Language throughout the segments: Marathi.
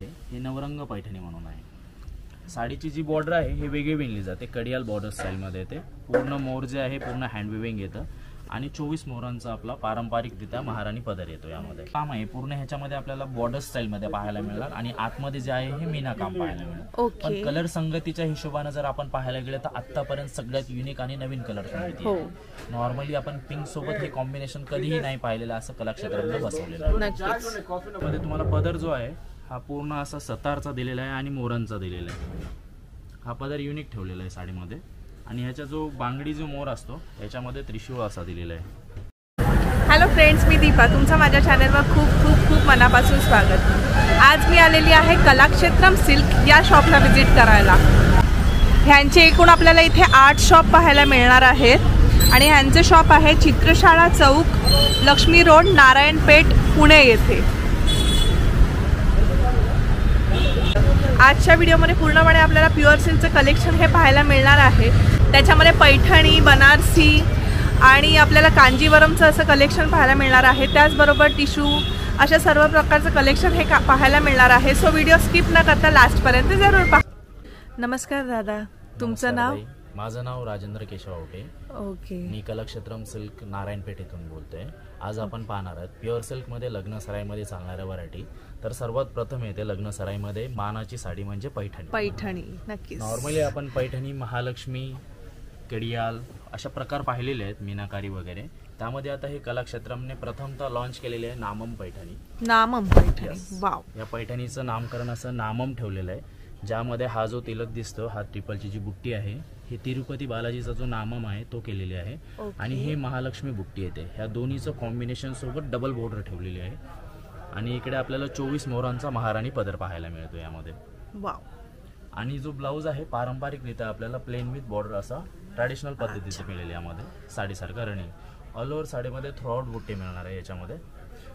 हे नवरंग पैठणी म्हणून आहे। साडीची जी बॉर्डर आहे हे वेगळी विणली जाते, कडियाल बॉर्डर स्टाईल मध्ये येते। पूर्ण मोर जे आहे पूर्ण हँड विविंग येतं आणि 24 मोरांचा आपला पारंपरिकरित्या महाराणी पदर येतो। यामध्ये काम आहे पूर्ण, ह्याच्यामध्ये आपल्याला बॉर्डर स्टाईल मध्ये पाहायला मिळणार आणि आतमध्ये जे आहे हे मीना काम पाहायला मिळेल। पण कलर संगतीच्या हिशोबाने जर आपण पाहायला गेलं तर आतापर्यंत सगळ्यात युनिक आणि नवीन कलर संगती आहे। नॉर्मली आपण पिंक सोबत हे कॉम्बिनेशन कधीही नाही पाहिलेलं, असं कलाक्षेत्रामध्ये बसवलेलं आहे। मध्ये तुम्हाला पदर जो आहे हा पूर्ण असा सतारचा दिलेला आहे आणि मोरांचा दिलेला आहे। हा पदर युनिक ठेवलेला आहे साडीमध्ये आणि ह्याचा जो बांगडी जो मोर असतो ह्याच्यामध्ये त्रिशूळ असा दिलेला आहे। हॅलो फ्रेंड्स, मी दीपा, तुमचं माझ्या चॅनलवर खूप खूप खूप मनापासून स्वागत। आज मी आलेली आहे कलाक्षेत्रम सिल्क या शॉपला व्हिजिट करायला। ह्यांचे एकूण आपल्याला इथे 8 शॉप पाहायला मिळणार आहेत आणि ह्यांचे शॉप आहे चित्रशाळा चौक, लक्ष्मी रोड, नारायणपेठ, पुणे येथे। आजच्या व्हिडिओमध्ये पूर्णपणे आपल्याला प्युअर सिल्कचं कलेक्शन हे पाहायला मिळणार आहे। त्याच्यामध्ये पैठणी, बनारसी आणि आपल्याला कांजीवरमचं असं कलेक्शन पाहायला मिळणार आहे। त्याचबरोबर टिशू अशा सर्व प्रकारचं कलेक्शन हे पाहायला मिळणार आहे। सो व्हिडिओ स्किप न करता लास्टपर्यंत जरूर पहा। नमस्कार दादा, तुमचं नाव? माझं नाव राजेंद्र केशव आवटे। ओके, मी कलाक्षेत्रम सिल्क नारायणपेठ इथून बोलतोय। आज आपण पाहणार आहोत प्युअर सिल्क मध्ये लग्न सराईमध्ये चालणाऱ्या व्हरायटी। तर सर्वात प्रथम येते लग्न सराईमध्ये मानाची साडी म्हणजे पैठणी। पैठणी नक्कीच नॉर्मली आपण पैठणी, महालक्ष्मी, कडियाल अशा प्रकार पाहिलेले आहेत, मीनाकारी वगैरे। त्यामध्ये आता हे कलाक्षेत्रमने प्रथमतः लॉन्च केलेले आहे नामम पैठणी। नामम पैठणी, वाव। या पैठणीचं नामकरण असं नामम ठेवलेलं आहे, ज्यामध्ये हा जो तिलक दिसतो, हा ट्रिपलची जी बुट्टी आहे हे तिरुपती बालाजीचा जो नामम आहे तो केलेली आहे आणि हे महालक्ष्मी बुट्टी येते। ह्या दोन्हीचं कॉम्बिनेशन सोबत डबल बॉर्डर ठेवलेली आहे आणि इकडे आपल्याला 24 मोरांचा महाराणी पदर पाहायला मिळतो यामध्ये, वाव। आणि जो ब्लाउज आहे पारंपरिकरित्या आपल्याला प्लेन विथ बॉर्डर असा ट्रॅडिशनल पद्धतीचे केलेले यामध्ये साडीसारखा रनिंग। ऑल ओव्हर साडीमध्ये थ्रूआउट बुट्टी मिळणार आहे याच्यामध्ये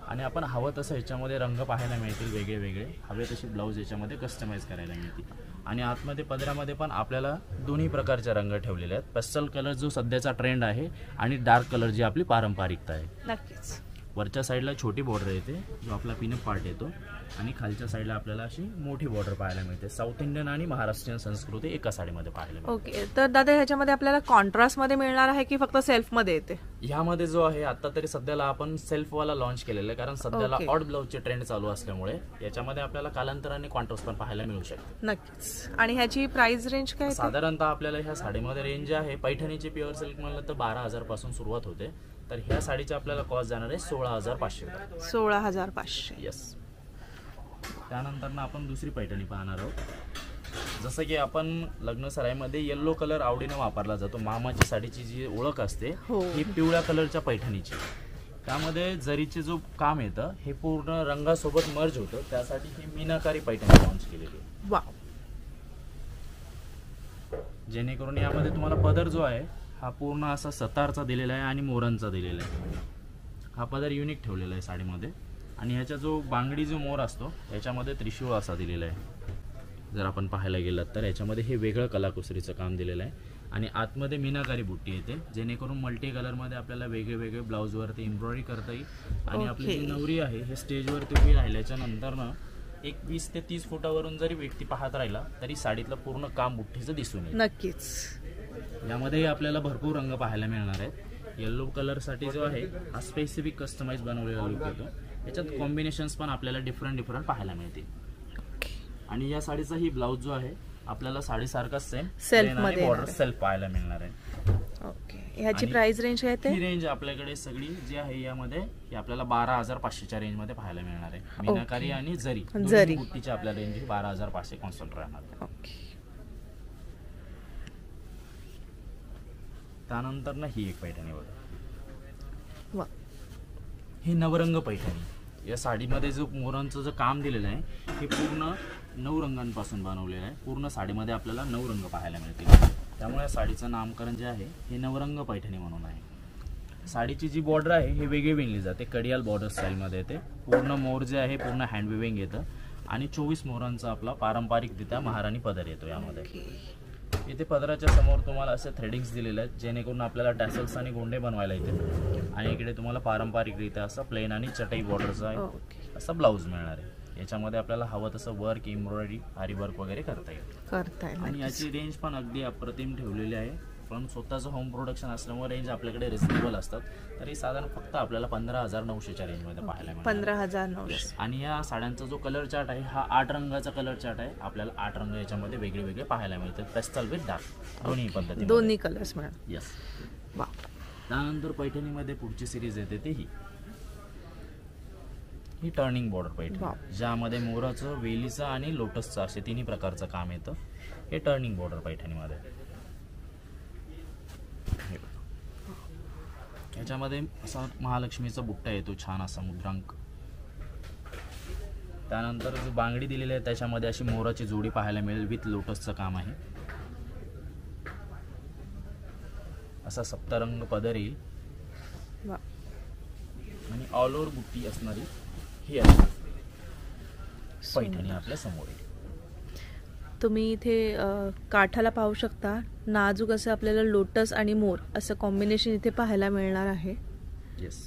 आणि आपण हवं तसं याच्यामध्ये रंग पाहायला मिळतील, वेगळे वेगळे हवे तसे ब्लाऊज याच्यामध्ये कस्टमाइज करायला मिळतील। आणि आतमध्ये पदरामध्ये पण आपल्याला दोन्ही प्रकारचे रंग ठेवलेले आहेत। पेस्टल कलर जो सध्याचा ट्रेंड आहे आणि डार्क कलर जी आपली पारंपरिकता आहे। नक्कीच वरच्या साईडला छोटी बॉर्डर येते जो आपला पिनअप पार्ट येतो आणि खालच्या साईडला आपल्याला अशी मोठी बॉर्डर पाहायला मिळते। साऊथ इंडियन आणि महाराष्ट्रीयन संस्कृती एका साडीमध्ये पाहायला मिळते। ओके, तर दादा ह्याच्यामध्ये आपल्याला कॉन्ट्रास्ट मध्ये मिळणार आहे की फक्त सेल्फ मध्ये येते? ह्यामध्ये जो आहे आता तरी सध्याला आपण सेल्फ वाला लॉन्च केलेला आहे, कारण सध्याला ऑड ब्लाउजचे ट्रेंड चालू असल्यामुळे याच्यामध्ये आपल्याला कालांतराने कॉन्ट्रास्ट पण पाहायला मिळू शकते। नक्कीच। आणि ह्याची प्राइस रेंज काय? साधारणतः आपल्याला ह्या साडीमध्ये रेंज आहे, पैठणीची प्युअर सिल्क म्हणलं तर 12,000 पासून सुरुवात होते, तर ह्या साडीची आपल्याला कॉस्ट जाणार आहे 16,500। 16,500, यस। त्यानंतर आपण दुसरी पैठणी पाहणार आहोत। जसं की आपण लग्न सराईमध्ये येल्लो कलर आवडीने वापरला जातो, मामाची साडीची जी ओळख असते ही पिवळ्या कलरच्या पैठणीची। त्यामध्ये जरीचे जो काम येतं हे पूर्ण रंगासोबत मर्ज होतं, त्यासाठी ही मीनाकारी पैठणी लॉन्च केलेली आहे, वाव। जेणेकरून यामध्ये तुम्हाला पदर जो आहे हा पूर्ण असा सतारचा दिलेला आहे आणि मोरांचा दिलेला आहे। हा पदर युनिक ठेवलेला आहे साडीमध्ये आणि ह्याचा जो बांगडी जो मोर असतो ह्याच्यामध्ये त्रिशूळ असा दिलेला आहे। जर आपण पाहायला गेलात तर याच्यामध्ये हे वेगळं कलाकुसरीचं काम दिलेलं आहे आणि आतमध्ये मीनाकारी बुट्टी येते, जेणेकरून मल्टी कलरमध्ये आपल्याला वेगळे वेगळे ब्लाऊजवरती एम्ब्रॉयडरी करता येईल। आणि आपली जी नवरी आहे हे स्टेजवरती उभी राहिल्याच्या नंतरनं एक 20 ते 30 फुटावरून जरी व्यक्ती पाहत राहिला तरी साडीतलं पूर्ण काम बुट्टीचं दिसून येईल। नक्कीच। यामध्ये आपल्याला भरपूर रंग पाहायला मिळणार आहेत। येल्लो कलर साठी जो आहे हा स्पेसिफिक कस्टमाइज बनवलेला लुक येतो, याच्यात कॉम्बिनेशन्स पण आपल्याला डिफरंट पाहायला मिळतील। आणि या साडीचा ही ब्लाउज जो आहे आपल्याला साडीसारखा सेम सेल्फ मध्ये बॉर्डर सेल्फ पाहायला मिळणार आहे। ओके, ह्याची प्राइस रेंज काय आहे? ही रेंज आपल्याकडे सगळी जी आहे यामध्ये ही आपल्याला 12,500च्या रेंज मध्ये पाहायला मिळणार आहे। मीनाकारी आणि जरी बुट्टीची आपल्या रेंज 12,500 कॉन्स्टंट राहणार। ओके, त्यानंतर ना ही एक पैठणी बघा, वाह। ही नवरंग पैठणी। या साडीमध्ये जो मोरांचं जो काम दिलेलं आहे हे पूर्ण 9 रंगांपासून बनवलेलं आहे। पूर्ण साडीमध्ये आपल्याला 9 रंग पाहायला मिळतील, त्यामुळे साडीचं नामकरण जे आहे हे नवरंग पैठणी म्हणून आहे। साडीची जी बॉर्डर आहे हे वेगळी विणली जाते, कडियाल बॉर्डर स्टाईल मध्ये येते। पूर्ण मोर जे आहे पूर्ण हँड विविंग येतं आणि 24 मोरांचा आपला पारंपरिकरित्या महाराणी पदर येतो यामध्ये। इथे पदराच्या समोर तुम्हाला असे थ्रेडिंग्स दिलेले आहेत, जेणेकरून आपल्याला टॅसल्स आणि गोंडे बनवायला येते। आणि इकडे तुम्हाला पारंपरिकरित्या असा प्लेन आणि चटई बॉर्डरचा असा ब्लाऊज मिळणार आहे। याच्यामध्ये आपल्याला हवं तसं वर्क, एम्ब्रॉयडरी, आरी वर्क वगैरे करता येईल. आणि याची रेंज पण अगदी अप्रतिम ठेवलेली आहे. पण स्वतःचं होम प्रोडक्शन असल्यामुळे रेंज आपल्याकडे रिझनेबल असतात. तरी साधारण फक्त आपल्याला 15,900च्या रेंजमध्ये पाहायला मिळेल. 15,900. आणि या साड्यांचा जो कलर चार्ट आहे हा 8 रंगाचा कलर चार्ट आहे. आपल्याला 8 रंग याच्यामध्ये वेगळे वेगळे पाहायला मिळतात. पेस्टल विथ डार्क दोन्ही पद्धती, दोन्ही कलर्स मिळतात. येस. त्यानंतर पैठणीमध्ये पुढची सिरीज येते ते ही टर्निंग बॉर्डर पैठणी, ज्यामध्ये मोराचं, वेलीचं आणि लोटसचं असे तिन्ही प्रकारचं काम येतं. हे टर्निंग बॉर्डर पैठणीमध्ये. याच्यामध्ये असा महालक्ष्मीचा बुट्टा येतो, छान असा मुद्रांक. त्यानंतर जो बांगडी दिलेली आहे त्याच्यामध्ये अशी मोराची जोडी पाहायला मिळेल विथ लोटसचं काम आहे. असा सप्तरंग पदर येईल आणि ऑल ओव्हर बुट्टी असणारी ही आहे पैठणी आपल्या समोर येईल. तुम्ही इथे काठाला पाहू शकता, नाजूक असं आपल्याला लोटस आणि मोर असं कॉम्बिनेशन इथे पाहायला मिळणार आहे. येस.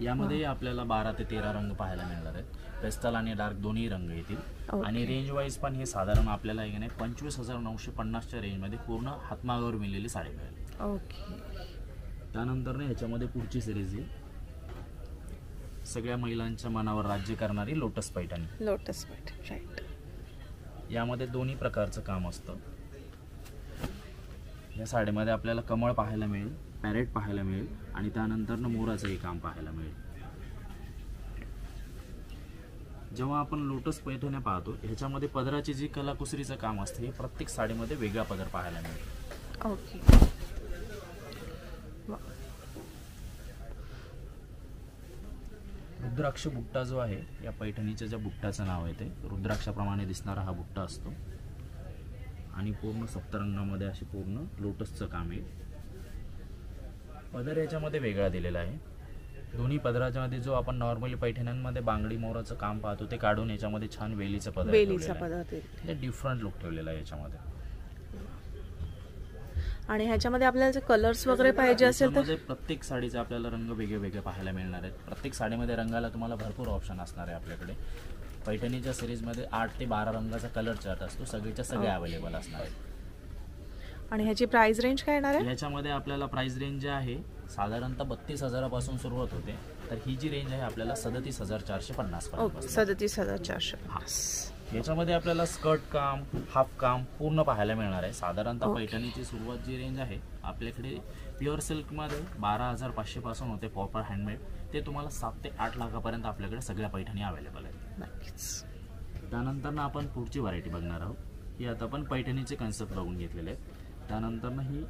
यामध्ये आपल्याला 12 ते 13 रंग पाहायला मिळणार आहेत. पेस्टल आणि डार्क दोन्ही रंग येतील. आणि रेंज वाईज पण हे साधारण आपल्याला 25,950च्या रेंजमध्ये पूर्ण हातमागावर मिळलेली साडी मिळेल. ओके. त्यानंतर ह्याच्यामध्ये पुढची सिरीज येईल सगळ्या महिलांच्या मनावर राज्य करणारी lotus Paithani. Lotus Paithani, right. यामध्ये दोन्ही प्रकारचं काम असतं. या साडीमध्ये आपल्याला कमळ पाहायला मिळेल, पॅरेट पाहायला मिळेल आणि त्यानंतर मोराचंही काम पाहायला मिळेल. जेव्हा आपण लोटस पैठण्या पाहतो ह्याच्यामध्ये पदराची जी कलाकुसरीचं काम असतं हे प्रत्येक साडीमध्ये वेगळा पदर पाहायला मिळेल. ओके. रुद्राक्ष बुट्टा जो आहे या पैठणीच्या ज्या बुट्टाचं नाव आहे ते रुद्राक्षाप्रमाणे दिसणारा हा बुट्टा असतो आणि पूर्ण सप्तरंगामध्ये असे पूर्ण लोटसचं काम आहे. पदर याच्यामध्ये वेगळा दिलेला आहे. दोन्ही पदराच्या मध्ये जो आपण नॉर्मली पैठण्यांमध्ये बांगडी मोराचं काम पाहतो ते काढून याच्यामध्ये छान वेलीचा पदर डिफरंट लुक ठेवलेला आहे याच्यामध्ये. आणि ह्याच्यामध्ये आपल्याला कलर्स वगैरे पाहिजे असेल तर प्रत्येक साडीचे आपल्याला रंग वेगळे वेगळे पाहायला मिळणार आहेत. प्रत्येक साडीमध्ये रंगाला तुम्हाला भरपूर ऑप्शन असणार आहे. आपल्याकडे पैठणीच्या सिरीजमध्ये 8 ते 12 रंगाचा कलर चार्ट असतो. सगळीच्या सगळे अवेलेबल असणार आहेत. आणि ह्याची प्राइस रेंज काय येणार आहे? ह्याच्यामध्ये आपल्याला प्राइस रेंज जे आहे साधारणतः 32,000पासून सुरुवात होते. तर ही जी रेंज आहे आपल्याला 37,450 पर्यंत. 37,450. याच्यामध्ये आपल्याला स्कर्ट काम, हाफ काम पूर्ण पाहायला मिळणार आहे. साधारणतः पैठणीची सुरुवात जी रेंज आहे आपल्याकडे प्युअर सिल्कमध्ये 12,500 पासून होते. प्रॉपर हँडमेड ते तुम्हाला 7 ते 8 लाखापर्यंत आपल्याकडे सगळ्या पैठणी अवेलेबल आहेत. नक्कीच. त्यानंतर आपण पुढची व्हरायटी बघणार आहोत. ही आता आपण पैठणीचे कन्सेप्ट बघून घेतलेले आहेत. त्यानंतर ही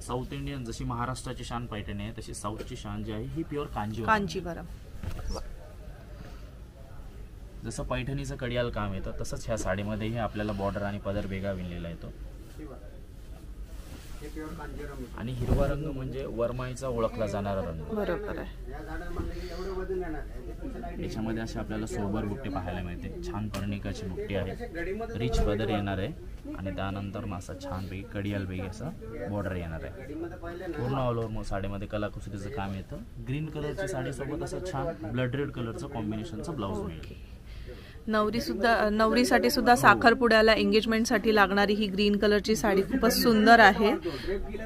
साऊथ इंडियन जशी महाराष्ट्राची शान पैठणी आहे तशी साऊथची शान जी आहे ही प्युअर कांजीवरम. जसं पैठणीचं कडियाल काम येतं तसंच ह्या साडीमध्येही आपल्याला बॉर्डर आणि पदर वेगळा विणलेला येतो. आणि हिरवा रंग म्हणजे वरमाईचा ओळखला जाणारा रंग. बरोबर आहे. याच्यामध्ये असे आपल्याला सोबर बुट्टे पाहायला मिळते. छान पर्णिकाची बुट्टी आहे, रिच पदर येणार आहे आणि त्यानंतर असा छानपैकी कडियालपैकी असा बॉर्डर येणार आहे. पूर्ण ऑल ओव्हर साडीमध्ये कलाकुसरीचं काम येतं. ग्रीन कलरची साडीसोबत असं छान ब्लड रेड कलरचं कॉम्बिनेशनचं ब्लाऊज मिळेल. नवरीसाठी सुद्धा साखरपुड्याला एंगेजमेंटसाठी लागणारी ही ग्रीन कलरची साडी खूपच सुंदर आहे.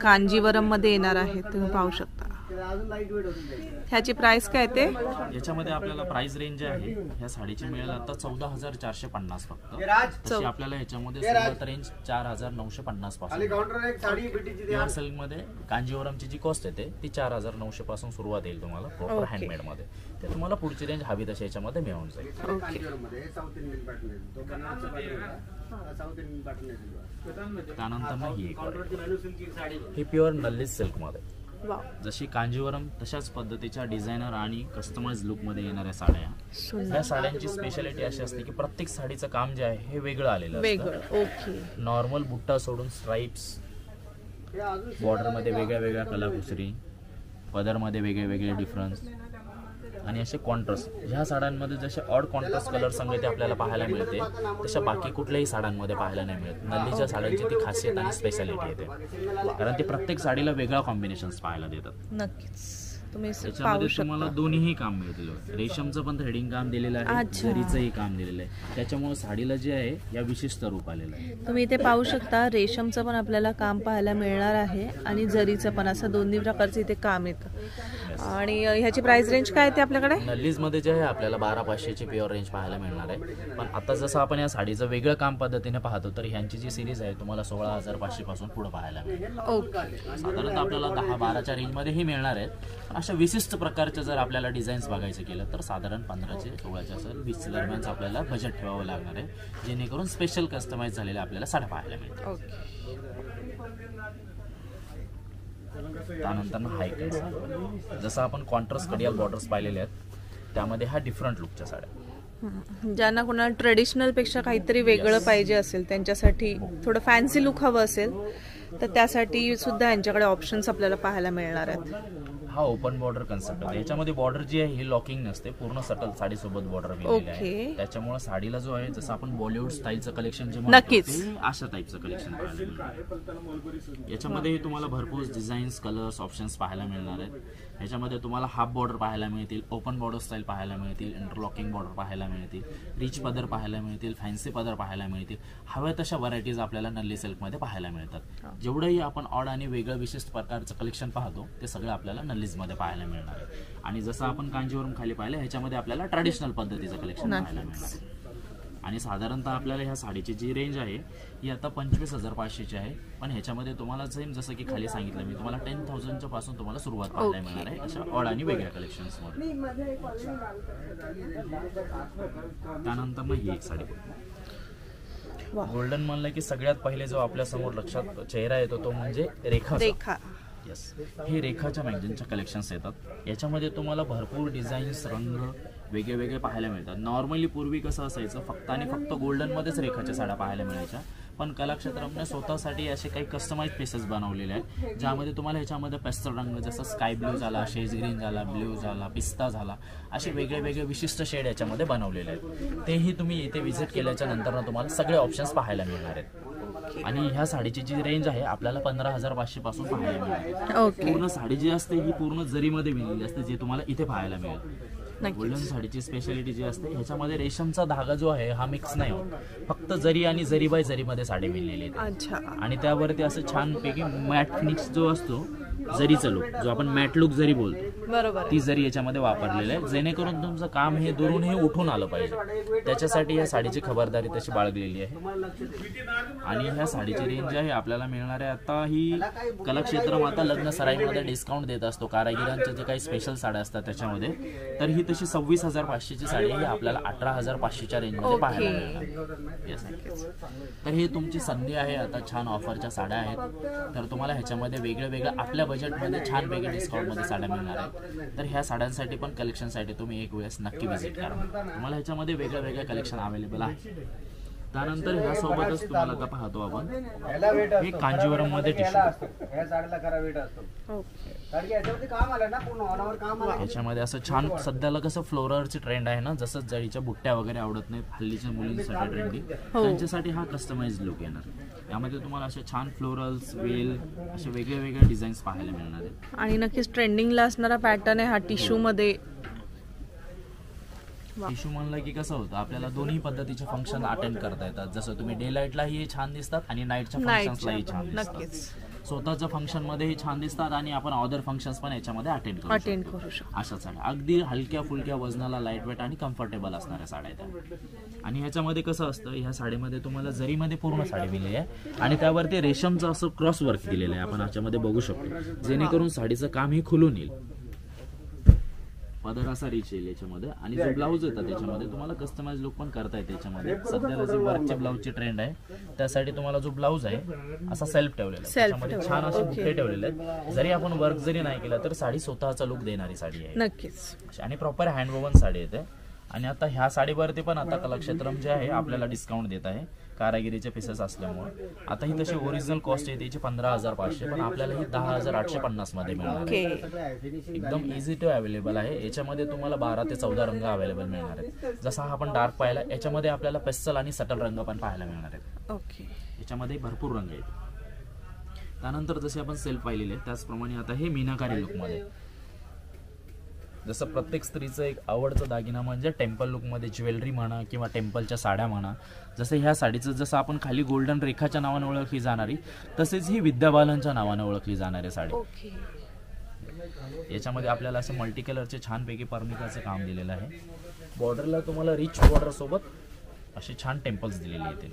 कांजीवरम मध्ये येणार आहे, तुम्ही पाहू शकता. ह्याची प्राइस काय ते? याच्यामध्ये आपल्याला प्राइस रेंज आहे ह्या साडीची मिळेल आता 14,450 फक्त. तशी आपल्याला ह्याच्यामध्ये सुरुवात रेंज 4,950 पासून. प्युअर सिल्क मध्ये कांजीवरमची जी कॉस्ट येते ती 4,900 पासून सुरुवात येईल तुम्हाला प्रॉपर हँडमेड मध्ये. ते तुम्हाला पुढची रेंज हवी तशी याच्यामध्ये मिळून जाईल. त्यानंतर ही प्युअर नल्ली सिल्क मध्ये जशी कांजीवरम तशाच पद्धतीच्या डिझायनर आणि कस्टमाइज लुक मध्ये येणाऱ्या साड्या. या साड्यांची स्पेशालिटी अशी असते की प्रत्येक साडीचं काम जे आहे हे वेगळं आलेलं असतं. नॉर्मल बुट्टा सोडून स्ट्राइप्स, बॉर्डर मध्ये वेगळ्या वेगळ्या कलाकुसरी, पदर मध्ये वेगळे वेगळे डिफरन्स आणि असे कॉन्ट्रास्ट. ह्या साड्यांमध्ये जसे ऑड कॉन्ट्रास्ट कलर संगती आपल्याला पाहायला मिळते तशा बाकी कुठल्याही साड्यांमध्ये पाहायला नाही मिळत. नल्लीच्या साड्यांची ती खासियत आणि स्पेशालिटी येते कारण ते प्रत्येक साडीला वेगळा कॉम्बिनेशन्स पाहायला देतात. नक्कीच. तुम्ही त्याच्यामध्ये तुम्हाला दोन्हीही काम मिळतील. रेशमचं पण थ्रेडिंग काम दिलेलं आहे, जरीचंही काम दिलेलं आहे, त्याच्यामुळे साडीला जे आहे या विशिष्ट रूप आलेलं आहे. तुम्ही इथे पाहू शकता रेशमचं पण आपल्याला काम पाहायला मिळणार आहे आणि जरीचं पण, असं दोन्ही प्रकारचं इथे काम येतं. आणि ह्याची प्राइस रेंज काय आहे आपल्याकडे? नल्लीज मध्ये जे आहे आपल्याला 12,500ची प्युअर रेंज पाहायला मिळणार आहे. पण आता जसं आपण या साडीचं वेगळं काम पद्धतीने पाहतो तर ह्यांची जी सिरीज आहे तुम्हाला 16,500 पासून पुढे पाहायला मिळेल. साधारणतः आपल्याला 10-12च्या रेंजमध्येही मिळणार आहेत. अशा विशिष्ट प्रकारच्या जर आपल्याला डिझाईन्स बघायचं केलं तर साधारण 15 ते 16 असेल, 20 दरम्यान आपल्याला बजेट ठेवावं लागणार आहे, जेणेकरून स्पेशल कस्टमाइज झालेल्या आपल्याला साड्या पाहायला मिळतात. त्यानंतर हायकट, जसं आपण कॉन्ट्रास्ट कडियाल बॉर्डर्स पाहिलेले आहेत त्यामध्ये हा डिफरंट लुकच्या साड्या. ज्यांना कोणाला ट्रेडिशनल पेक्षा काहीतरी वेगळं पाहिजे असेल, त्यांच्यासाठी थोडं फॅन्सी लुक हवं असेल तर त्यासाठी सुद्धा यांच्याकडे ऑप्शन्स आपल्याला पाहायला मिळणार आहेत. हा ओपन बॉर्डर कन्सेप्ट आहे. याच्यामध्ये बॉर्डर जी आहे ही लॉकिंग नसते, पूर्ण सटल साडी सोबत बॉर्डर दिलेली आहे. त्याच्यामुळे साडीला जो आहे जसं आपण बॉलिवूड स्टाईलचं कलेक्शन जे नक्कीच अशा टाईपचं कलेक्शन पाहायला मिळणार. याच्यामध्ये तुम्हाला भरपूर डिझाईन्स, कलर्स, ऑप्शन्स पाहायला मिळणार आहेत. याच्यामध्ये तुम्हाला हाफ बॉर्डर पाहायला मिळतील, ओपन बॉर्डर स्टाईल पाहायला मिळतील, इंटरलॉकिंग बॉर्डर पाहायला मिळतील, रिच पदर पाहायला मिळतील, फॅन्सी पदर पाहायला मिळतील. हव्या तशा व्हरायटीज आपल्याला नल्ली सिल्कमध्ये पाहायला मिळतात. जेवढंही आपण ऑड आणि वेगळं विशिष्ट प्रकारचं कलेक्शन पाहतो ते सगळं आपल्याला नल्लीजमध्ये पाहायला मिळणार आहे. आणि जसं आपण कांजीवरम खाली पाहिलं ह्याच्यामध्ये आपल्याला ट्रॅडिशनल पद्धतीचं कलेक्शन पाहायला मिळणार आहे. आणि साधारणतः आपल्याला ह्या साडीची जी रेंज आहे ही आता 25,500ची आहे. पण ह्याच्यामध्ये तुम्हाला सेम जसं की खाली सांगितलं मी तुम्हाला 10,000च्या पासून तुम्हाला सुरुवात पाहायला मिळणार आहे अशा ऑड आणि वेगळ्या कलेक्शन्स मध्ये. त्यानंतर मग ही एक साडी गोल्डन म्हणलं की सगळ्यात पहिले जो आपल्या समोर लक्षात चेहरा येतो तो म्हणजे रेखा. यस, हे रेखाच्या मॅगझिनच्या कलेक्शन्स येतात. याच्यामध्ये तुम्हाला भरपूर डिझाईन्स, रंग वेगळे वेगळे पाहायला मिळतात. नॉर्मली पूर्वी कसं असायचं फक्त आणि फक्त गोल्डनमध्येच रेखाच्या साड्या पाहायला मिळायच्या. पण कलाक्षेत्राने स्वतःसाठी असे काही कस्टमाइज पीसेस बनवलेले आहेत ज्यामध्ये तुम्हाला ह्याच्यामध्ये पेस्टल रंग जसं स्काय ब्ल्यू झाला, शेज ग्रीन झाला, ब्ल्यू झाला, पिस्ता झाला, असे वेगळे वेगळे विशिष्ट शेड याच्यामध्ये बनवलेले आहेत. तेही तुम्ही इथे व्हिजिट केल्याच्या नंतर तुम्हाला सगळे ऑप्शन्स पाहायला मिळणार आहेत. आणि ह्या साडीची जी रेंज आहे आपल्याला 15,500 पासून पाहायला मिळेल. पूर्ण साडी जी असते ही पूर्ण जरीमध्ये विणलेली असते, जे तुम्हाला इथे पाहायला मिळेल. गोल्डन साडीची स्पेशालिटी जी असते ह्याच्यामध्ये रेशमचा धागा जो आहे हा मिक्स नाही होत, फक्त जरी आणि जरी बाय जरीमध्ये साडी विणलेली आहे. आणि त्यावरती असं छानपैकी मॅट फिनिक्स जो असतो जरीचा लुक, जो आपण मॅट लुक जरी बोलतो, ती जरी याच्यामध्ये वापरलेली आहे, जेणेकरून तुमचं काम हे दुरून हे उठून आलं पाहिजे. त्याच्यासाठी या साडीची खबरदारी तशी बाळगलेली आहे. आणि ह्या साडीची रेंज आहे आपल्याला मिळणार आहे आता ही कलाक्षेत्र आता लग्न सराईमध्ये डिस्काउंट देत असतो कारागिरांच्या जे काही स्पेशल साड्या असतात त्याच्यामध्ये, तर ही तशी 26,500ची साडी ही आपल्याला 18,500च्या रेंजमध्ये पाहायला मिळणार. तर ही तुमची संधी आहे. आता छान ऑफरच्या साड्या आहेत, तर तुम्हाला ह्याच्यामध्ये वेगळ्या वेगळ्या आपल्या बजेटमध्ये छान वेगळ्या डिस्काउंटमध्ये साड्या मिळणार आहेत. तर ह्या साड्यांसाठी पण कलेक्शनसाठी तुम्ही एक वेळेस नक्की व्हिजिट करा. तुम्हाला ह्याच्यामध्ये वेगळ्या वेगळ्या कलेक्शन अवेलेबल आहे. त्यानंतर ह्यासोबतच तुम्हाला आता पाहतो आपण हे कांजीवरम मध्ये टिश्यू. ह्याच्यामध्ये असं छान सध्याला कसं फ्लोररची ट्रेंड आहे ना, जसं जळीच्या बुट्ट्या वगैरे आवडत नाहीत हल्लीच्या मुलींसाठी ट्रेंडिंग, त्यांच्यासाठी हा कस्टमाइज लुक येणार. यामध्ये तुम्हाला असे छान फ्लोरल्स, वेल असे वेगळे वेगळे डिझाईन्स पाहायला मिळणार आहेत. आणि नक्कीच ट्रेंडिंगला असणारा पॅटर्न आहे हा टिश्यू मध्ये. टिश्यू म्हणलं की कसं होतं आपल्याला दोन्ही पद्धतीचे फंक्शन अटेंड करता येतात. जसं तुम्ही डे लाईटलाही छान दिसतात आणि नाईटच्या फंक्शन्सलाही छान दिसतात. स्वतःच्या फंक्शन मध्येही छान दिसतात आणि आपण अदर फंक्शन्स पण याच्यामध्ये अटेंड करू शकतो. अशा साड्या अगदी हलक्या फुलक्या वजनाला, लाईट वेट आणि कम्फर्टेबल असणाऱ्या साड्या आहेत. आणि ह्याच्यामध्ये कसं असतं, ह्या साडीमध्ये तुम्हाला जरीमध्ये पूर्ण साडी दिलेली आहे आणि त्यावरती रेशमचं असं क्रॉस वर्क दिलेलं आहे, आपण ह्याच्यामध्ये बघू शकतो, जेणेकरून साडीचं काम हे खुलून येईल. पदर असा रिच येईल याच्यामध्ये. आणि जो ब्लाऊज येतात त्याच्यामध्ये तुम्हाला कस्टमाइज लुक पण करता येते. त्याच्यामध्ये सध्याला जी वर्कच्या ब्लाऊजची ट्रेंड आहे त्यासाठी तुम्हाला जो ब्लाऊज आहे असा सेल्फ ठेवलेला आहे, त्याच्यामध्ये छान असे बुट्टे ठेवलेले आहेत. जरी आपण वर्क जरी नाही केलं तर साडी स्वतःचा लुक देणारी साडी आहे नक्कीच. आणि प्रॉपर हँडवोवन साडी येते. आणि आता ह्या साडीवरती पण आता कलाक्षेत्रम जे आहे आपल्याला डिस्काउंट देत आहे कारागिरीचे पीसेस असल्यामुळे. आता ही तशी ओरिजिनल कॉस्ट आहे त्याची 15,500, पण आपल्याला ही 10,850 मध्ये मिळणार. एकदम इझी टू अवेलेबल आहे. याच्यामध्ये तुम्हाला 12 ते 14 रंग अवेलेबल मिळणार आहेत. जसा हा आपण डार्क पाहिला, याच्यामध्ये आपल्याला पेस्टल आणि सटल रंग पण पाहायला मिळणार आहेत. याच्यामध्ये भरपूर रंग आहेत. त्यानंतर जसे आपण सेल्फ पाहिलेले त्याचप्रमाणे आता हे मीनाकारी लुक मध्ये जसं प्रत्येक स्त्रीचं एक आवडतं दागिना म्हणजे टेम्पल लुकमध्ये ज्वेलरी म्हणा किंवा टेम्पलच्या साड्या म्हणा. जसं ह्या साडीचं जसं आपण खाली गोल्डन रेखाच्या नावाने ओळखली जाणारी, तसेच ही विद्या बालनच्या नावाने ओळखली जाणारी साडी. ओके. याच्यामध्ये आपल्याला असं मल्टी कलरचे छानपैकी पर्मिकाचं काम दिलेलं आहे. बॉर्डरला तुम्हाला रिच बॉर्डर सोबत असे छान टेम्पल्स दिलेले येतील.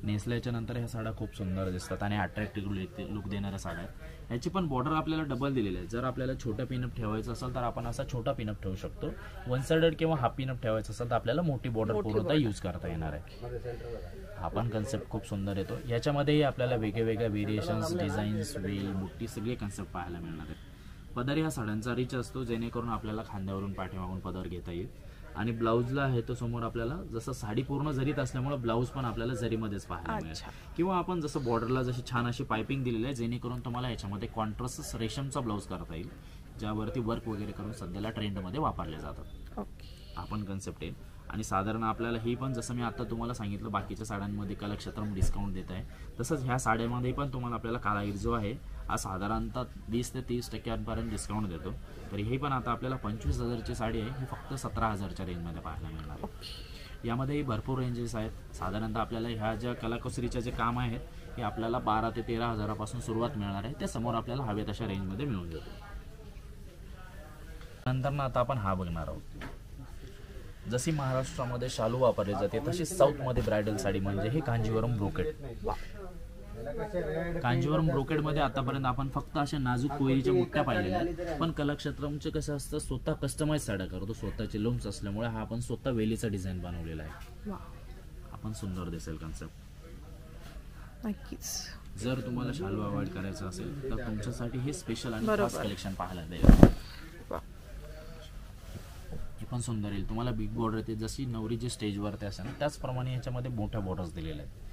नेसल्याच्या नंतर ह्या साड्या खूप सुंदर दिसतात आणि अट्रॅक्टिव्ह लुक देणाऱ्या साड्या आहेत. याची पण बॉर्डर आपल्याला डबल दिलेली आहे. जर आपल्याला छोटा पिनअप ठेवायचं असेल तर आपण असा छोटा पिनअप ठेवू शकतो. वन साइडेड किंवा हाफ पिनअप ठेवायचं असेल तर आपल्याला मोठी बॉर्डर पूर्णतः यूज करता येणार आहे. हा पण कन्सेप्ट खूप सुंदर येतो. याच्यामध्येही आपल्याला वेगवेगळ्या व्हेरिएशन्स, डिझाईन्स, वेल, बुट्टी सगळे कन्सेप्ट पाहायला मिळणार आहेत. पदर ह्या साड्यांचा रिच असतो, जेणेकरून आपल्याला खांद्यावरून पाठीमागून पदर घेता येईल. आणि ब्लाऊजला आहे तो समोर आपल्याला जसं साडी पूर्ण जरीत असल्यामुळे ब्लाऊज पण आपल्याला जरीमध्येच पाहायला मिळेल. किंवा आपण जसं बॉर्डरला जशी छान अशी पायपिंग दिलेली आहे, जेणेकरून तुम्हाला याच्यामध्ये कॉन्ट्रास्ट रेशमचा ब्लाऊज करता येईल, ज्यावरती वर्क वगैरे करून सध्याला ट्रेंडमध्ये वापरले जातात. हा पण कन्सेप्ट आहे. आणि साधारण आपल्याला ही पण जसं मी आता तुम्हाला सांगितलं बाकीच्या साड्यांमध्ये कलाक्षेत्रम डिस्काउंट देत आहे, तसंच ह्या साड्यामध्ये पण तुम्हाला आपल्याला कारागीर जो आहे हा साधारणतः 20 ते 30% डिस्काउंट देतो. तर ही पण आता आपल्याला 25,000ची साडी आहे, ही फक्त 17,000च्या रेंजमध्ये पाहायला मिळणार. यामध्येही भरपूर रेंजेस आहेत. साधारणतः आपल्याला ह्या ज्या कलाकुसरीच्या जे काम आहेत हे आपल्याला 12 ते 13,000पासून सुरुवात मिळणार आहे. ते समोर आपल्याला हवे तशा रेंजमध्ये मिळून जातो. नंतर ना आता आपण हा बघणार आहोत. जशी महाराष्ट्रामध्ये शालू वापरली जाते तशी साऊथमध्ये ब्रायडल साडी म्हणजे ही कांजीवरम ब्रोकेड. कांजीवरम ब्रोकेडमध्ये आतापर्यंत आपण फक्त अशा नाजूक कोयरीच्या बुट्ट्या पाहिलेल्या आहेत, पण कलाक्षेत्रमचे कसं असतं स्वतः कस्टमाइज साड्या करतो. स्वतःचे लूम्स असल्यामुळे हा आपण स्वतः वेलीचा डिझाईन बनवलेला आहे. आपण सुंदर दिसेल कन्सेप्ट. नक्कीच. जर तुम्हाला शालू अवॉइड करायचं असेल तर तुमच्यासाठी हे स्पेशल आणि खास कलेक्शन पाहायला मिळेल. हे पण सुंदर येईल. तुम्हाला बिग बॉर्डर येते, जशी नवरी जी स्टेजवरती असेल त्याचप्रमाणे याच्यामध्ये मोठ्या बॉर्डर्स दिलेल्या आहेत.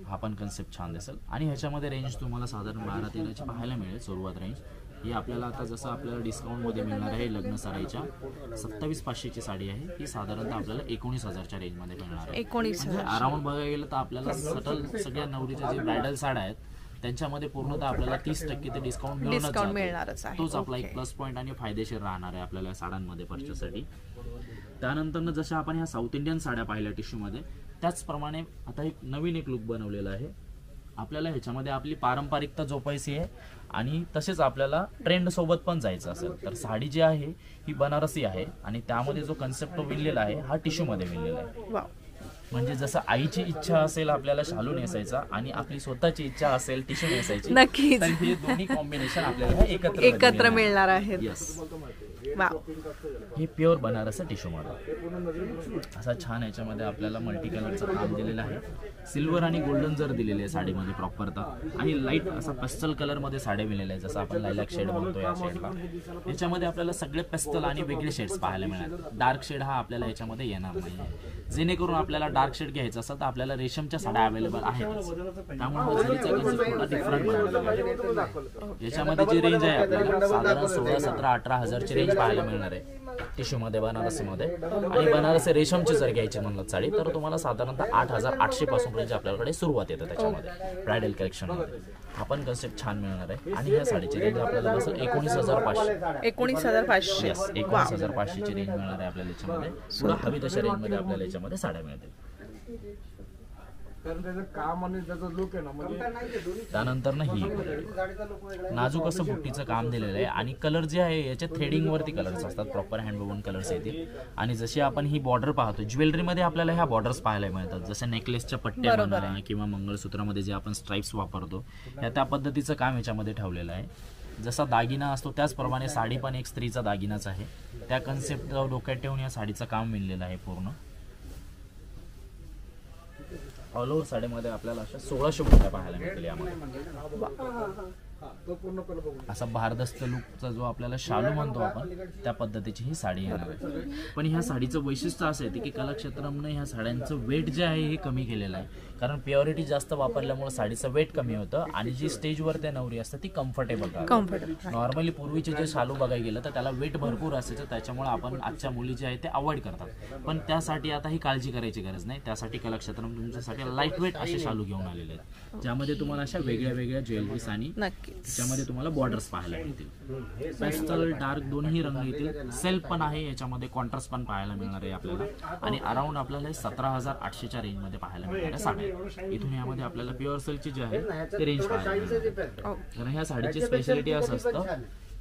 हा पण कन्सेप्ट छान दिसेल. आणि ह्याच्यामध्ये रेंज तुम्हाला साधारण 12-13ची पाहायला मिळेल सुरुवात रेंज. ही आपल्याला आता जसं आपल्याला डिस्काउंटमध्ये मिळणार आहे लग्न सराईच्या 27,500ची साडी आहे, ही साधारणतः आपल्याला 19,000च्या रेंजमध्ये मिळणार आहे. म्हणजे अराउंड बघायला गेलं तर आपल्याला सटल सगळ्या नवरीच्या जे ब्रायडल साड्या आहेत त्यांच्यामध्ये पूर्णतः आपल्याला 30% ते डिस्काउंट मिळणारच आहे. तोच आपला एक प्लस पॉईंट आणि फायदेशीर राहणार आहे आपल्याला साड्यांमध्ये परचेससाठी. त्यानंतर जसं आपण ह्या साऊथ इंडियन साड्या पाहिल्या टिश्यूमध्ये, त्याचप्रमाणे आता एक नवीन एक लुक बनवलेला आहे. आपल्याला ह्याच्यामध्ये आपली पारंपरिकता जोपासायची आहे आणि तसेच आपल्याला ट्रेंड सोबत पण जायचं असेल तर साडी जी आहे ही बनारसी आहे आणि त्यामध्ये जो कन्सेप्ट विणलेला आहे हा टिश्यूमध्ये विणलेला आहे. म्हणजे जसं आईची इच्छा असेल आपल्याला शालू नेसायचा आणि आपली स्वतःची इच्छा असेल टिश्यू नेसायची, नक्कीच तर हे दोन्ही कॉम्बिनेशन आपल्याला एकत्र मिळणार आहेत. हे प्युअर बनारस टिश्यू मध्ये असा छान याच्यामध्ये आपल्याला मल्टी कलरचं काम दिलेलं आहे. सिल्वर आणि गोल्डन जर दिलेले आहे साडीमध्ये प्रॉपरता, आणि लाईट असा पेस्टल कलर मध्ये साड्या मिळाल्या आहे, जसं आपण लायलॅक शेड म्हणतो या शेडला. याच्यामध्ये आपल्याला सगळे पेस्टल आणि वेगळे शेड्स पाहायला मिळणार. डार्क शेड हा आपल्याला याच्यामध्ये येणार नाही. जेणेकरून आपल्याला डार्क शेड घ्यायचा असेल तर आपल्याला रेशमच्या साड्या अवेलेबल आहेत, त्यामुळे साडीचा कन्सेप्ट थोडा डिफरंट बनवलेला आहे. याच्यामध्ये जी रेंज आहे आपल्याला साधारण 16, 17, 18,000ची रेंज पाहायला मिळणार आहे टिश्यू मध्ये, बनारसी मध्ये. आणि बनारसी रेशमची जर घ्यायची म्हणलं साडी तर तुम्हाला साधारणतः 8,800 पासून रेंज आपल्याकडे सुरुवात येते त्याच्यामध्ये ब्रायडल कलेक्शन मध्ये. हा पण कन्सेप्ट छान मिळणार आहे. आणि या साडीची रेंज आपल्याला बसेल 19,500. 19,500 19,500ची रेंज मिळणार आहे आपल्याला याच्यामध्ये. पुढे हवी तशा रेंज मध्ये आपल्याला याच्यामध्ये साड्या मिळतील. त्यानंतर ना ही नाजूक असं बुट्टीचं काम दिलेलं आहे आणि कलर जे आहे याच्या थ्रेडिंग वरती कलर्स असतात, प्रॉपर हँडवोवन कलर्स येतील. आणि जशी आपण ही बॉर्डर पाहतो ज्वेलरीमध्ये आपल्याला ह्या बॉर्डर्स पाहायला मिळतात, जसे नेकलेसच्या पट्ट्या म्हणा किंवा मंगळसूत्रामध्ये जे आपण स्ट्राइप्स वापरतो त्या पद्धतीचं काम याच्यामध्ये ठेवलेलं आहे. जसा दागिना असतो त्याचप्रमाणे साडी पण एक स्त्रीचा दागिनाच आहे. त्या कन्सेप्ट डोक्यात ठेवून या साडीचं काम विणलेलं आहे पूर्ण. ऑल ओव्हर साडीमध्ये आपल्याला अशा 1600 बुट्ट्या पाहायला मिळतील यामध्ये. असा भारदस्त लुकचा जो आपल्याला शालू म्हणतो आपण त्या पद्धतीची ही साडी येणार आहे. पण ह्या साडीचं वैशिष्ट्य असं आहे की कलाक्षेत्रमने ह्या साड्यांचं वेट जे आहे हे कमी केलेलं आहे, कारण प्युरिटी जास्त वापरल्यामुळे साडीचं वेट कमी होतं आणि जी स्टेजवर त्या नवरी असते ती कम्फर्टेबल राहते. नॉर्मली पूर्वीचे जे शालू बघायला गेलं तर त्याला वेट भरपूर असायचं, त्याच्यामुळे आपण आजच्या मुली जे आहे ते अवॉइड करतात. पण त्यासाठी आता ही काळजी करायची गरज नाही. त्यासाठी कलाक्षेत्रम तुमच्यासाठी लाईट वेट असे शालू घेऊन आलेले आहेत, ज्यामध्ये तुम्हाला अशा वेगळ्या वेगळ्या ज्वेलरीज आणि नक्कीच. त्याच्यामध्ये तुम्हाला बॉर्डर्स पाहायला मिळतील. पेस्टल डार्क दोन्ही रंग येतील. सेल्फ पण आहे याच्यामध्ये, कॉन्ट्रास्ट पण पाहायला मिळणार आहे आपल्याला. आणि अराउंड आपल्याला 17,800च्या रेंज मध्ये पाहायला मिळणाऱ्या साड्या. इथून यामध्ये आपल्याला प्युअर सिल्कची जी आहे ते रेंज पाहायला मिळणार. कारण ह्या साडीची स्पेशालिटी असं असतं,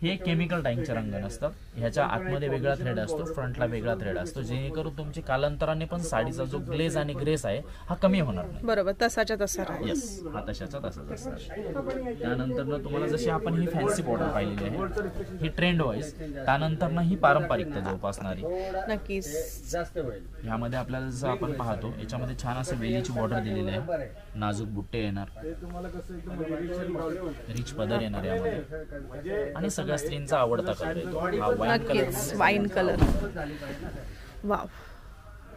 हे केमिकल डाईंगचे रंग नसतात. ह्याच्या आतमध्ये वेगळा थ्रेड असतो, फ्रंटला वेगळा थ्रेड असतो, जेणेकरून तुमची कालांतराने पण साडीचा जो ग्लेज आणि ग्रेस आहे हा कमी होणार नाही. बरोबर, तसाच्या तसा राहील. येस, हा तशाचा तसाच असणार. त्यानंतर तुम्हाला जशी आपण ही फॅन्सी बॉर्डर पाहिलेली आहे, ही ट्रेंड वाईज, त्यानंतर ही पारंपरिकता जोपासणारी. नक्कीच. ह्यामध्ये आपल्याला जसं आपण पाहतो याच्यामध्ये छान असं वेलीची बॉर्डर दिलेली आहे, नाजूक बुट्टे येणार, रिच पदर येणार यामध्ये. आणि सगळ्या स्त्रींचा आवडता कलर आहे हा वाईन कलर. नक्कीच वाईन कलर. वाव,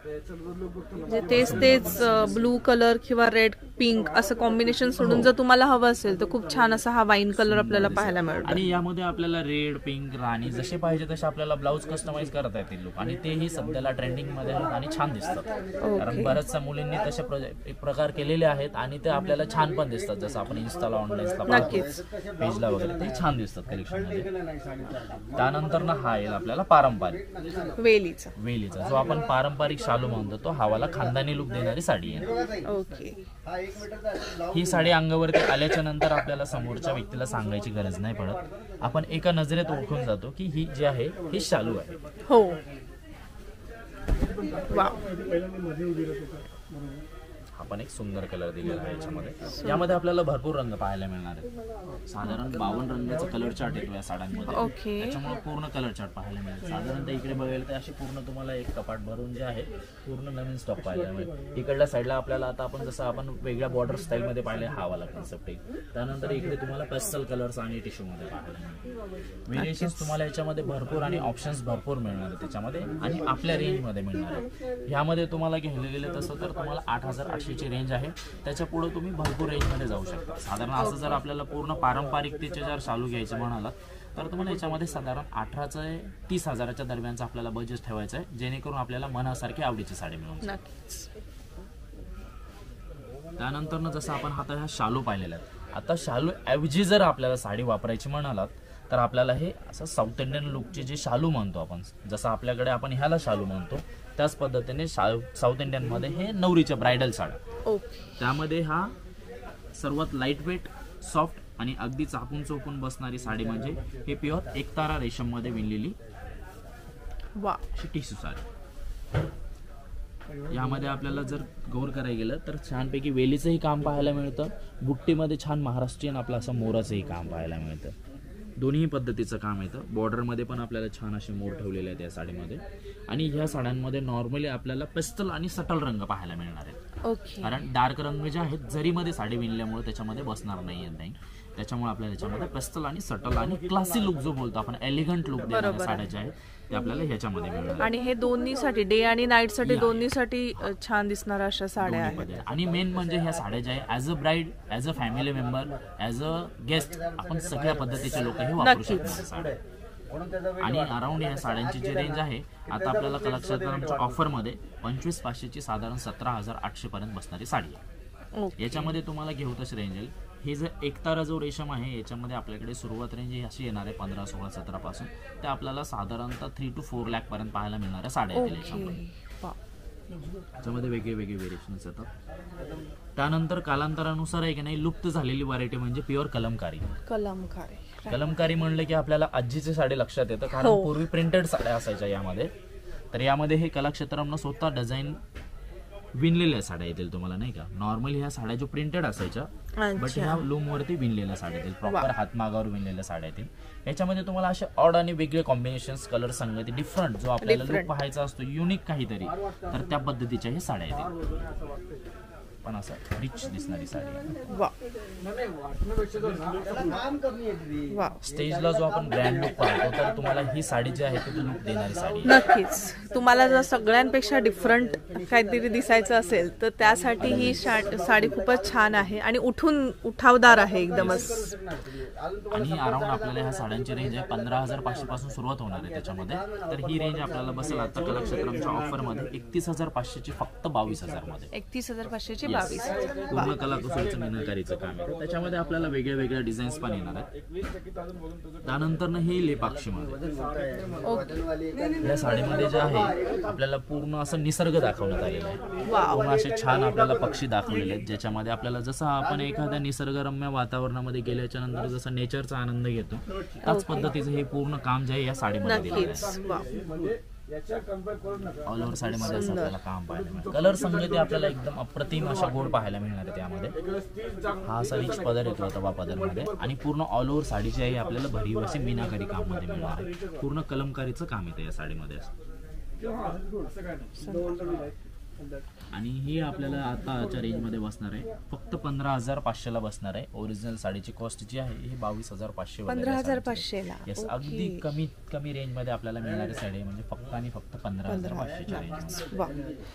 म्हणजे तेच ब्लू कलर किंवा रेड पिंक असं कॉम्बिनेशन सोडून जर तुम्हाला हवं असेल तर खूप छान असा हा वाईन कलर आपल्याला पाहायला मिळतो. आणि यामध्ये आपल्याला रेड, पिंक, राणी जसे पाहिजे तसे आपल्याला ब्लाऊज कस्टमाइज करता येतील लोक. आणि तेही सध्याला ट्रेंडिंग मध्ये आहेत आणि छान दिसतात. कारण बऱ्याचशा मुलींनी तसे प्रकार केलेले आहेत आणि ते आपल्याला छान पण दिसतात. जसं आपण इन्स्टाला, ऑनलाईनला, पेजला वगैरे ते छान दिसतात कलेक्शन मध्ये. त्यानंतर हा येईल आपल्याला पारंपरिक वेलीचा जो आपण पारंपरिक शालू म्हणतो, तो हवाला खानदानी लुक देणारी साडी आहे. ओके. ही साडी अंगावरती आल्याच्या नंतर आपल्याला समोरच्या व्यक्तीला सांगायची गरज नाही पडत. आपण एका नजरेत ओळखून जातो की ही जी आहे ही शालू आहे. हो. वाव, आपण एक सुंदर कलर दिलेला आहे याच्यामध्ये. यामध्ये आपल्याला भरपूर रंग पाहायला मिळणार आहेत. साधारण 52 रंगाचा कलर चार्ट येतो या साड्यांमध्ये. त्याच्यामुळे पूर्ण कलर चार्ट पाहायला मिळेल. साधारणतः इकडे बघायला तर अशी पूर्ण तुम्हाला एक कपाट भरून जे आहे पूर्ण नवीन स्टॉक पाहायला मिळेल. इकडल्या साईडला आपल्याला आता आपण जसं आपण वेगळ्या बॉर्डर स्टाईल मध्ये पाहिले हा वाला कन्सेप्ट आहे. त्यानंतर इकडे तुम्हाला पेस्टल कलर्स आणि टिश्यू मध्ये पाहायला मिळेल. व्हेरिएशन्स तुम्हाला याच्यामध्ये भरपूर आणि ऑप्शन्स भरपूर मिळणार आहेत त्याच्यामध्ये आणि आपल्या रेंज मध्ये मिळणार आहे. ह्यामध्ये तुम्हाला घ्यायला गेलं तसं तर तुम्हाला 8,800 ची रेंज आहे. त्याच्या पुढे तुम्ही भरपूर रेंज मध्ये जाऊ शकता. साधारण असं जर आपल्याला पूर्ण पारंपरिकतेचे जर शालू घ्यायचे म्हणालात तर तुम्हाला याच्यामध्ये साधारण 18 ते 30,000च्या दरम्यानचा आपल्याला बजेट ठेवायचं आहे, जेणेकरून आपल्याला मनासारखी आवडीची साडी मिळून जाईल. त्यानंतर जसं आपण आता ह्या शालू पाहिलेल्या आहेत, आता शालू ऐवजी जर आपल्याला साडी वापरायची म्हणालात तर आपल्याला हे असं साऊथ इंडियन लुकचे जे शालू म्हणतो आपण, जसं आपल्याकडे आपण ह्याला शालू म्हणतो त्याच पद्धतीने साऊथ इंडियन मध्ये हे नवरीच्या ब्रायडल साड्या. त्यामध्ये हा सर्वात लाईट वेट, सॉफ्ट आणि अगदी चापून चोपून बसणारी साडी म्हणजे हे प्युअर एकतारा रेशम मध्ये विणलेली टिश्यू साडी. यामध्ये आपल्याला जर गौर करायला गेलं तर छानपैकी वेलीचंही काम पाहायला मिळतं. बुट्टीमध्ये छान महाराष्ट्रीयन आपलं असं मोराचंही काम पाहायला मिळतं. दोन्ही पद्धतीचं काम येतं. बॉर्डरमध्ये पण आपल्याला छान असे मोर ठेवलेले आहेत या साडीमध्ये. आणि ह्या साड्यांमध्ये नॉर्मली आपल्याला पेस्टल आणि सटल रंग पाहायला मिळणार आहेत. कारण डार्क रंग जे आहेत जरीमध्ये साडी विणल्यामुळे त्याच्यामध्ये बसणार नाही आहेत. त्याच्यामुळे आपल्याला त्याच्यामध्ये पेस्टल आणि सटल आणि क्लासी लुक जो बोलतो आपण, एलिगंट लुक देणाऱ्या साड्या ज्या आहेत ते आपल्याला ह्याच्यामध्ये मिळणार. आणि हे दोन्हीसाठी, डे आणि नाईट साठी दोन्हीसाठी छान दिसणाऱ्या अशा साड्या आहेत. आणि मेन म्हणजे ह्या साड्या ज्या आहेत as a bride, as a family member, as a guest आपण सगळ्या पद्धतीचे लोक हे वापरू शकतात साड्या. आणि अराउंड या साड्यांची जी रेंज आहे आता आपल्याला कलाक्षेत्रांच्या ऑफरमध्ये 25,500ची साधारण 17,800 पर्यंत बसणारी साडी आहे. याच्यामध्ये तुम्हाला घेऊ तशी रेंज येईल. हे जर एकतारा जो रेशम आहे याच्यामध्ये आपल्याकडे सुरुवात रेंज अशी येणार आहे 15, 16, 17 पासून ते आपल्याला साधारणतः 3 to 4 लाख पर्यंत पाहायला मिळणाऱ्या साड्या येतील याच्यामध्ये. त्याच्यामध्ये वेगळे वेगळे व्हेरिएशन्स येतात. त्यानंतर कालांतरानुसार आहे की नाही लुप्त झालेली व्हरायटी म्हणजे प्युअर कलमकारी. कलमकारी म्हणलं की आपल्याला आजीची साडी लक्षात येतं, कारण पूर्वी प्रिंटेड साड्या असायच्या यामध्ये. तर यामध्ये हे कलाक्षेत्रांना स्वतः डिझाईन विणलेल्या साड्या येतील तुम्हाला, नाही का. नॉर्मली ह्या साड्या जो प्रिंटेड असायच्या बट ह्या लूम वरती विणलेल्या साड्या येतील, प्रॉपर हातमागावर विणलेल्या साड्या येतील. याच्यामध्ये तुम्हाला असे ऑड आणि वेगळे कॉम्बिनेशन्स, कलर संगती, डिफरंट जो आपल्याला लुक पाहायचा असतो युनिक काहीतरी, तर त्या पद्धतीच्या हे साड्या येतील. पण असं रिच दिसणारी साडी. स्टेजला जो आपण ग्रँड लुक पाहतो तर तुम्हाला ही साडी जी आहे ती लुक देणारी साडी. नक्कीच तुम्हाला जर सगळ्यांपेक्षा डिफरंट काहीतरी दिसायचं असेल तर त्यासाठी ही साडी खूपच छान आहे आणि उठावदार आहे एकदमच. आणि अराउंड आपल्याला ह्या साड्यांची रेंज आहे 15,500 पासून सुरुवात होणार आहे त्याच्यामध्ये. तर ही रेंज आपल्याला बसेल आता कलाक्षेत्रांच्या ऑफर मध्ये 31,500ची फक्त 22,000 मध्ये. 31,500ची 22. पूर्ण कलाकुसरीचं मीनाकारीचं काम आहे. त्याच्यामध्ये आपल्याला वेगळ्या वेगळ्या डिझाईन्स पण येणार आहेत. त्यानंतर ही लेपाक्षीमध्ये या साडीमध्ये जे आहे आपल्याला पूर्ण असं निसर्ग दाखवण्यात आलेला आहे. पूर्ण असे छान आपल्याला पक्षी दाखवलेले आहेत, ज्याच्यामध्ये आपल्याला जसं आपण एखाद्या निसर्गरम्य वातावरणामध्ये गेल्याच्या नंतर जसा नेचरचा आनंद घेतो त्याच पद्धतीचं हे पूर्ण काम जे आहे या साडीमध्ये ऑल ओव्हर साडीमध्ये असं आपल्याला काम पाहायला मिळेल. कलर संगती आपल्याला एकदम अप्रतिम अशा गोड पाहायला मिळणार आहे. त्यामध्ये हा असा रिच पदर येतो तवा पदरमध्ये आणि पूर्ण ऑल ओव्हर साडी जी आहे आपल्याला भरीव अशी मीनाकारी काम मध्ये मिळणार आहे. पूर्ण कलमकारीचं काम येतं या साडीमध्ये. आणि ही आपल्याला आताच्या रेंजमध्ये बसणार आहे फक्त 15,500 ला बसणार आहे. ओरिजिनल साडीची कॉस्ट जी आहे ही 22,500. 15,500 ला. येस, अगदी कमी रेंजमध्ये आपल्याला मिळणारी साडी म्हणजे फक्त आणि फक्त 15,500च्या रेंज.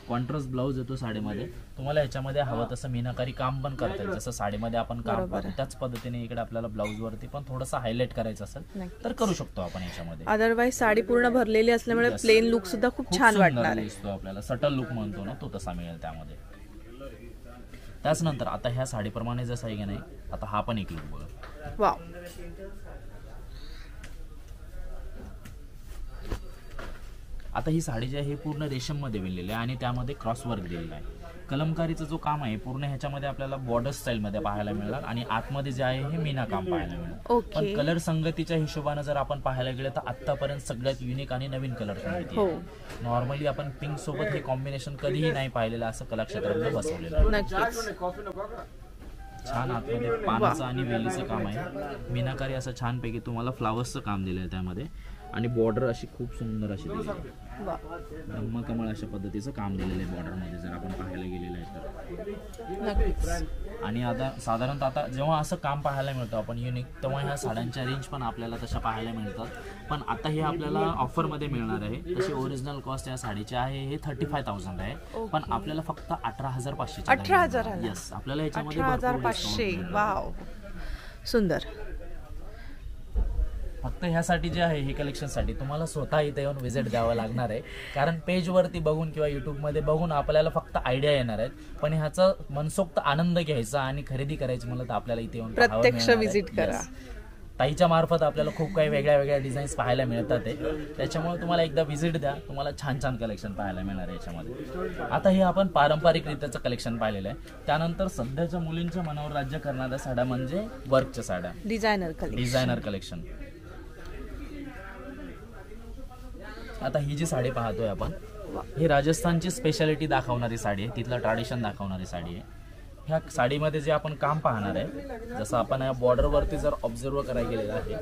कॉन्ट्रास्ट ब्लाऊज येतो साडीमध्ये. तुम्हाला याच्यामध्ये हवं तसं मीनाकारी काम पण करता येईल. जसं साडीमध्ये आपण काम करतो त्याच पद्धतीने इकडे आपल्याला ब्लाऊज वरती पण थोडंसं हायलाइट करायचं असेल तर करू शकतो आपण याच्यामध्ये. अदरवाईज साडी पूर्ण भरलेली असल्यामुळे प्लेन लुक सुद्धा खूप छान वाटणार आहे. आपल्याला सटल लुक म्हणतो ना तो तसा मिळेल त्यामध्ये. त्याचनंतर आता ह्या साडीप्रमाणे जसं आहे की नाही, आता हा पण एक लुक बघा. वाव, आता ही साडी जी आहे ही पूर्ण रेशम मध्ये विणलेली आहे आणि त्यामध्ये क्रॉस वर्क दिलेला आहे. कलमकारीचं जो काम आहे पूर्ण ह्याच्यामध्ये आपल्याला बॉर्डर स्टाईल मध्ये पाहायला मिळणार आणि आतमध्ये जे आहे हे मीना काम पाहायला मिळणार. पण कलर संगतीच्या हिशोबाने जर आपण पाहायला गेलं तर आतापर्यंत सगळ्यात युनिक आणि नवीन कलर संगती आहे. नॉर्मली आपण पिंक सोबत हे कॉम्बिनेशन कधीही नाही पाहिलेलं असं कलाक्षेत्रामध्ये बसवलेलं आहे. छान आतमध्ये पानाचं आणि वेलीचं काम आहे. मीनाकारी असं छानपैकी तुम्हाला फ्लावर्सचं काम दिलं आहे त्यामध्ये आणि बॉर्डर अशी खूप सुंदर अशी दिली आहे. ब्रह्मकमळ अशा पद्धतीचं काम दिलेलं आहे बॉर्डर मध्ये जर आपण पाहायला गेलेलं आहे तर. आणि आता साधारणतः आता जेव्हा असं काम पाहायला मिळतं आपण युनिक तेव्हा ह्या साड्यांच्या रेंज पण आपल्याला तशा पाहायला मिळतात. पण आता हे आपल्याला ऑफर मध्ये मिळणार आहे. तशी ओरिजिनल कॉस्ट या साडीची आहे हे 35,000 आहे पण आपल्याला फक्त 18,500. 18,000. येस, आपल्याला याच्यामध्ये 18,500. वाव, सुंदर. फक्त ह्यासाठी जे आहे हे कलेक्शनसाठी तुम्हाला स्वतः इथे येऊन व्हिजिट द्यावं लागणार आहे. कारण पेजवरती बघून किंवा युट्यूबमध्ये बघून आपल्याला फक्त आयडिया येणार आहेत पण ह्याचा मनसोक्त आनंद घ्यायचा आणि खरेदी करायची म्हणलं तर आपल्याला इथे येऊन प्रत्यक्ष व्हिजिट करा. ताईच्या मार्फत आपल्याला खूप काही वेगळ्या वेगळ्या डिझाईन्स पाहायला मिळतात. त्याच्यामुळे तुम्हाला एकदा व्हिजिट द्या, तुम्हाला छान छान कलेक्शन पाहायला मिळणार आहे याच्यामध्ये. आता हे आपण पारंपरिक रीतीचं कलेक्शन पाहिलेलं आहे. त्यानंतर सध्याच्या मुलींच्या मनावर राज्य करणाऱ्या साड्या म्हणजे वर्कच्या साड्या, डिझायनर कलेक्शन. आता ही जी साडी पाहतोय आपण ही राजस्थानची स्पेशालिटी दाखवणारी साडी आहे, तिथलं ट्रॅडिशन दाखवणारी साडी आहे. ह्या साडीमध्ये जे आपण काम पाहणार आहे जसं आपण या बॉर्डरवरती जर ऑब्झर्व करायला गेलेलं आहे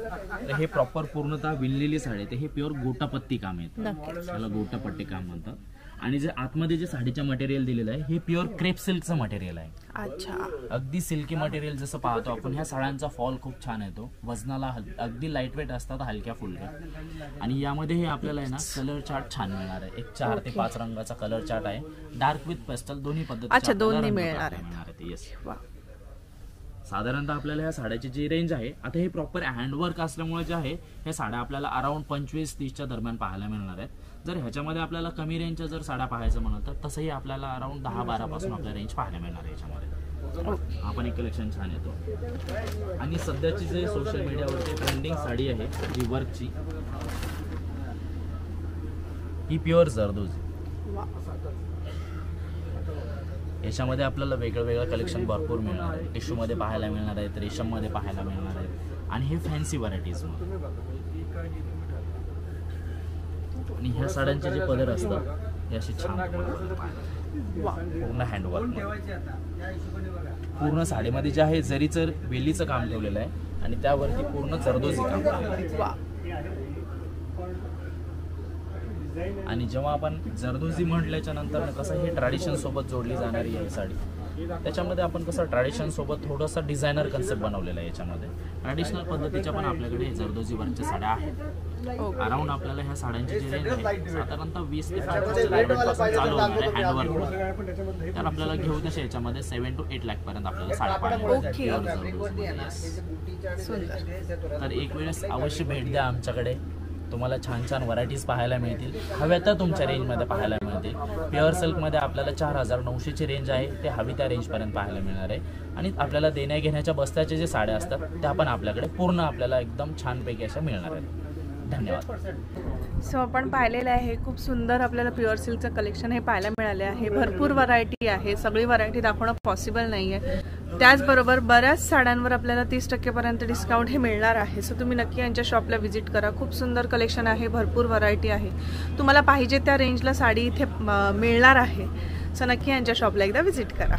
तर हे प्रॉपर पूर्णतः विणलेली साडी आहे. हे प्युअर गोटापत्ती काम आहे, त्याला गोटापट्टी काम म्हणतात. आणि जे आतमध्ये जे साडीचं मटेरियल दिलेलं आहे हे प्युअर क्रेप सिल्कचं मटेरियल आहे. अच्छा, अगदी सिल्की मटेरियल जसं पाहतो आपण. ह्या साड्यांचा फॉल खूप छान येतो, वजनाला अगदी लाईट वेट असतात, हलक्या फुलक्या. आणि यामध्ये हे आपल्याला आहे ना कलर चार्ट छान मिळणार आहे. एक 4 ते 5 रंगाचा कलर चार्ट आहे, डार्क विथ पेस्टल दोन्ही पद्धतीचे दोन्ही मिळणार आहेत. येस, साधारणतः आपल्याला ह्या साड्याची जी रेंज आहे आता हे प्रॉपर हँडवर्क असल्यामुळे जे आहे ह्या साड्या आपल्याला अराउंड 25-30च्या दरम्यान पाहायला मिळणार आहेत. जर ह्याच्यामध्ये आपल्याला कमी रेंजच्या जर साड्या पाहायचं म्हणलं तर तसंही आपल्याला अराउंड 10-12 पासून आपल्या रेंज पाहायला मिळणार आहे याच्यामध्ये. आपण एक कलेक्शन छान येतो. आणि सध्याची जे सोशल मीडियावरती ट्रेंडिंग साडी आहे जी वर्कची, ही प्युअर जरदोजी. याच्यामध्ये आपल्याला वेगळं वेगळं कलेक्शन भरपूर मिळणार आहे. टिश्यूमध्ये पाहायला मिळणार आहेत, रेशममध्ये पाहायला मिळणार आहेत आणि हे फॅन्सी व्हरायटीज. आणि ह्या साड्यांचे जे पदर असतात हे असे छान पूर्ण हँडवर्क. पूर्ण साडीमध्ये जे आहे जरीचं वेलीचं काम ठेवलेलं आहे आणि त्यावरती पूर्ण जरदोजी काम केलेलं आहे. आणि जेव्हा आपण जरदोजी म्हटल्याच्या नंतर कसं हे ट्रॅडिशन सोबत जोडली जाणारी आहे साडी. त्याच्यामध्ये आपण कसं ट्रॅडिशन सोबत थोडासा डिझायनर कन्सेप्ट बनवलेला आहे. याच्यामध्ये ट्रॅडिशनल पद्धतीच्या पण आपल्याकडे जरदोजी वर्कच्या साड्या आहेत. अराउंड आपल्याला ह्या साड्यांची जी रेंज आहे साधारणतः 20 ते 50 पासून चालू होणार आहे हँडवर्क. तर आपल्याला घेऊ तसे याच्यामध्ये 7 to 8 लाख पर्यंत आपल्याला साड्या पाहायला. तर एक वेळेस अवश्य भेट द्या आमच्याकडे. तुम्हाला छान छान व्हरायटीज पाहायला मिळतील, हव्या त्या तुमच्या रेंजमध्ये पाहायला मिळतील. प्युअर सिल्कमध्ये आपल्याला 4,900ची रेंज आहे, ते हवी त्या रेंजपर्यंत पाहायला मिळणार आहे. आणि आपल्याला देण्या घेण्याच्या बस्त्याचे जे साड्या असतात त्या पण आपल्याकडे पूर्ण आपल्याला एकदम छानपैकी अशा मिळणार आहेत. धन्यवाद. सो आपण पाहिलेलं आहे, खूप सुंदर आपल्याला प्युअर सिल्कचं कलेक्शन हे पाहायला मिळाले आहे. भरपूर व्हरायटी आहे, सगळी व्हरायटी दाखवणं पॉसिबल नाही आहे. त्याचबरोबर बऱ्याच साड्यांवर आपल्याला 30% डिस्काउंट हे मिळणार आहे. सो तुम्ही नक्की यांच्या शॉपला व्हिजिट करा. खूप सुंदर कलेक्शन आहे, भरपूर व्हरायटी आहे, तुम्हाला पाहिजे त्या रेंजला साडी इथे मिळणार आहे. सो नक्की यांच्या शॉपला एकदा व्हिजिट करा.